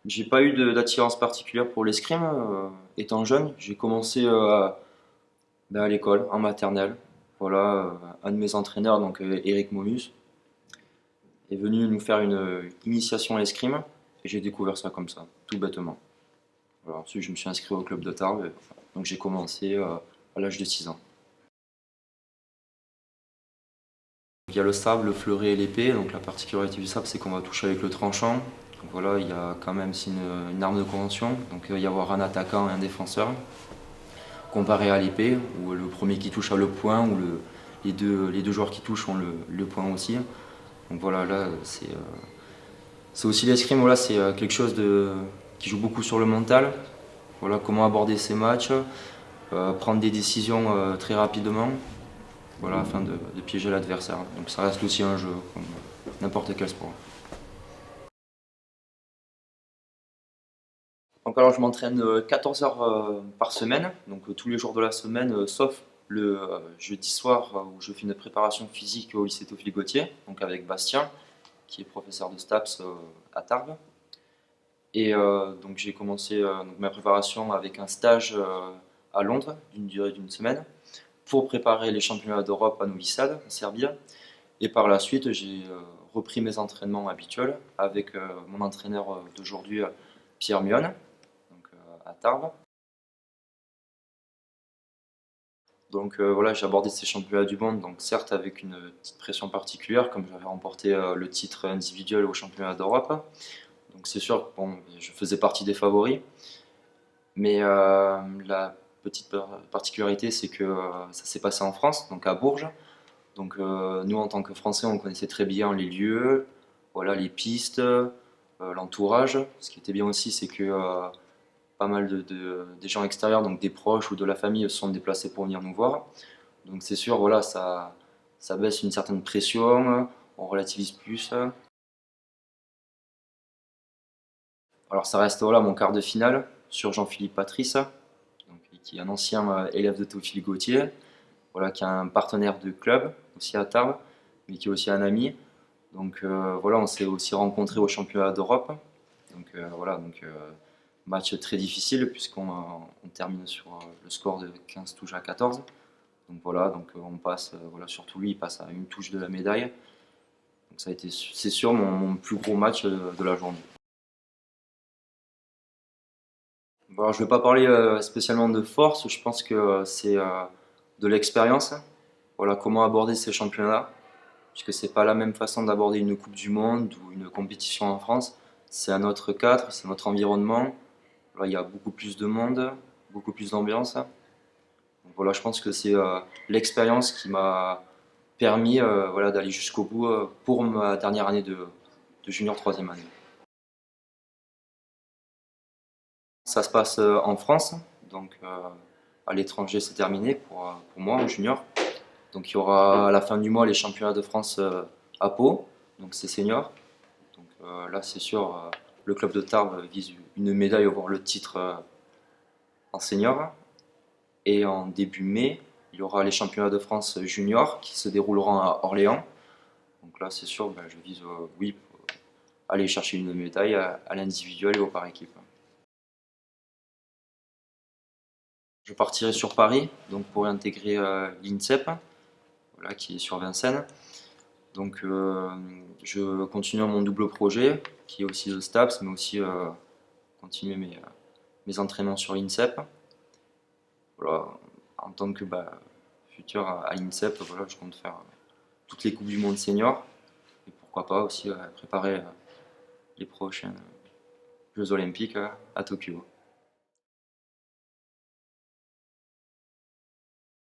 J'ai pas eu d'attirance particulière pour l'escrime. Étant jeune, j'ai commencé à l'école, en maternelle. Voilà, un de mes entraîneurs, donc Eric Momus, est venu nous faire une initiation à l'escrime et j'ai découvert ça comme ça, tout bêtement. Voilà, ensuite, je me suis inscrit au club de Tarbes, donc j'ai commencé à l'âge de 6 ans. Il y a le sabre, le fleuret et l'épée. Donc la particularité du sabre, c'est qu'on va toucher avec le tranchant. Donc voilà, il y a quand même c'est une arme de convention. Donc il va y avoir un attaquant et un défenseur. Comparé à l'épée, où le premier qui touche a le point, ou les deux joueurs qui touchent ont le point aussi. Donc voilà, là c'est aussi l'escrime. Voilà, c'est quelque chose qui joue beaucoup sur le mental. Voilà, comment aborder ces matchs, prendre des décisions très rapidement. Voilà, afin de piéger l'adversaire. Donc ça reste aussi un jeu, comme n'importe quel sport. Donc alors je m'entraîne 14 heures par semaine, donc tous les jours de la semaine, sauf le jeudi soir où je fais une préparation physique au lycée Théophile Gautier, donc avec Bastien, qui est professeur de STAPS à Tarbes. Et donc j'ai commencé donc ma préparation avec un stage à Londres d'une durée d'une semaine pour préparer les championnats d'Europe à Novi Sad, en Serbie. Et par la suite, j'ai repris mes entraînements habituels avec mon entraîneur d'aujourd'hui, Pierre Mion, donc, à Tarbes. Donc voilà, j'ai abordé ces championnats du monde, donc certes avec une petite pression particulière, comme j'avais remporté le titre individuel au championnat d'Europe. Donc c'est sûr, bon, je faisais partie des favoris, mais la petite particularité, c'est que ça s'est passé en France, donc à Bourges. Donc nous, en tant que Français, on connaissait très bien les lieux, voilà, les pistes, l'entourage. Ce qui était bien aussi, c'est que pas mal des gens extérieurs, donc des proches ou de la famille, se sont déplacés pour venir nous voir. Donc c'est sûr, voilà, ça baisse une certaine pression, on relativise plus. Alors ça reste voilà, mon quart de finale sur Jean-Philippe Patrice, donc, qui est un ancien élève de Théophile Gautier, voilà, qui est un partenaire de club aussi à Tarbes, mais qui est aussi un ami. Donc voilà, on s'est aussi rencontrés au championnat d'Europe. Donc voilà, donc match très difficile puisqu'on on termine sur le score de 15 touches à 14. Donc voilà, donc on passe, voilà, surtout lui, il passe à une touche de la médaille. Donc ça a été, c'est sûr, mon plus gros match de la journée. Bon, alors, je ne vais pas parler spécialement de force, je pense que c'est de l'expérience. Voilà, comment aborder ces championnats, puisque c'est pas la même façon d'aborder une Coupe du Monde ou une compétition en France. C'est un autre cadre, c'est notre environnement. Là, il y a beaucoup plus de monde, beaucoup plus d'ambiance. Donc voilà, je pense que c'est l'expérience qui m'a permis voilà, d'aller jusqu'au bout pour ma dernière année de junior troisième année. Ça se passe en France, donc à l'étranger c'est terminé pour moi en junior. Donc il y aura à la fin du mois les championnats de France à Pau, donc c'est senior. Donc là c'est sûr, le club de Tarbes vise une médaille, voire le titre en senior. Et en début mai, il y aura les championnats de France junior qui se dérouleront à Orléans. Donc là c'est sûr, ben, je vise oui, aller chercher une médaille à l'individuel et au par équipe. Je partirai sur Paris donc pour intégrer l'INSEP, voilà, qui est sur Vincennes. Donc je continue mon double projet qui est aussi le STAPS, mais aussi continuer mes entraînements sur l'INSEP. Voilà, en tant que futur à l'INSEP, voilà, je compte faire toutes les Coupes du Monde senior et pourquoi pas aussi préparer les prochains Jeux Olympiques à Tokyo.